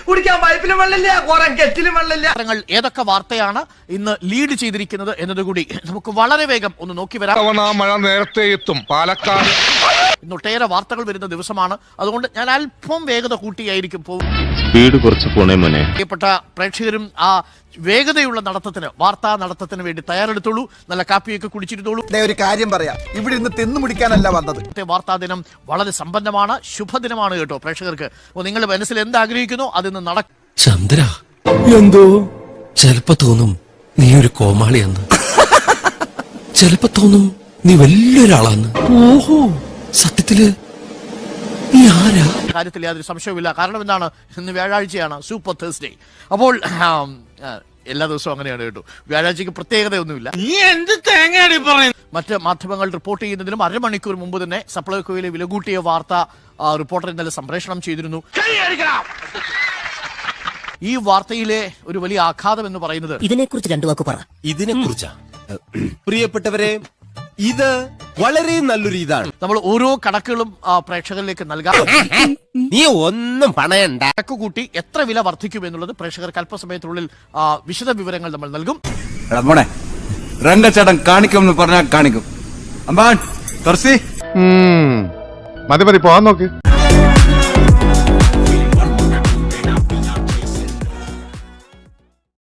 കുടിക്കാൻ പൈപ്പിലും വെള്ളമില്ല, കുറെ കെറ്റിലും വെള്ളമില്ല. ഏതൊക്കെ വാർത്തയാണ് ഇന്ന് ലീഡ് ചെയ്തിരിക്കുന്നത് എന്നതുകൂടി നമുക്ക് വളരെ വേഗം ഒന്ന് നോക്കി വരാം. മഴ നേരത്തെ എത്തും പാലക്കാട്. ഇന്നൊട്ടേറെ വാർത്തകൾ വരുന്ന ദിവസമാണ്, അതുകൊണ്ട് ഞാൻ അല്പം വേഗത കൂട്ടിയായിരിക്കും പോകും. സ്പീഡ് കുറച്ച് പോണേ മോനെ. പ്രിയപ്പെട്ട പ്രേക്ഷകരും ആ വേഗതയുള്ള നടത്തത്തിന്, വാർത്താ നടത്തത്തിന് വേണ്ടി തയ്യാറെടുത്തോളൂ. നല്ല കാപ്പിയൊക്കെ കുടിച്ചിരുന്നോളൂ. ഒരു കാര്യം പറയാം, ഇവിടെ ഇന്ന് തിന്നു മുടിക്കാനല്ല വന്നത്. വാർത്താ ദിനം വളരെ സമ്പന്നമാണ്, ശുഭദിനമാണ് കേട്ടോ പ്രേക്ഷകർക്ക്. അപ്പോൾ നിങ്ങൾ മനസ്സിൽ എന്താഗ്രഹിക്കുന്നു അതിന്ന് നടക്കും. ചന്ദ്ര, എന്തോ ചെലപ്പോ തോന്നും നീ ഒരു കോമാളിയെന്ന്, ചെലപ്പോ തോന്നും നീ വലിയൊരാളാന്ന്. ഓഹോ, സത്യത്തില് നീ ആരാ? കാര്യത്തിൽ യാതൊരു സംശയവുമില്ല. കാരണം എന്താണ്, ഇന്ന് വ്യാഴാഴ്ചയാണ്, സൂപ്പർ തേഴ്സ്ഡേ. അപ്പോൾ എല്ലാ ദിവസവും അങ്ങനെയാണ് കേട്ടോ, വ്യാഴാഴ്ചക്ക് പ്രത്യേകതയൊന്നുമില്ല. മറ്റ് മാധ്യമങ്ങൾ റിപ്പോർട്ട് ചെയ്യുന്നതിനും അരമണിക്കൂർ മുമ്പ് തന്നെ സപ്ലൈകോയിലെ വില കൂട്ടിയ വാർത്ത റിപ്പോർട്ടർ ഇന്നലെ സംപ്രേഷണം ചെയ്തിരുന്നു. ഈ വാർത്തയിലെ ഒരു വലിയ ആഘാതം എന്ന് പറയുന്നത്, ഇതിനെക്കുറിച്ച് രണ്ടു വാക്ക് പറ. ഇതിനെക്കുറിച്ചാ പ്രിയപ്പെട്ടവരെ, ഇത് വളരെ നല്ലൊരു ഇതാണ്. നമ്മൾ ഓരോ കണക്കുകളും പ്രേക്ഷകരിലേക്ക് നൽകാം. നീ ഒന്നും പണയണ്ട. കണക്ക് കൂട്ടി എത്ര വില വർദ്ധിക്കും എന്നുള്ളത് പ്രേക്ഷകർക്ക് അല്പസമയത്തിനുള്ളിൽ വിശദ വിവരങ്ങൾ നമ്മൾ നൽകും. രംഗച്ചേട്ടൻ കാണിക്കും പറഞ്ഞാൽ കാണിക്കും. മതി പോവാൻ നോക്ക്.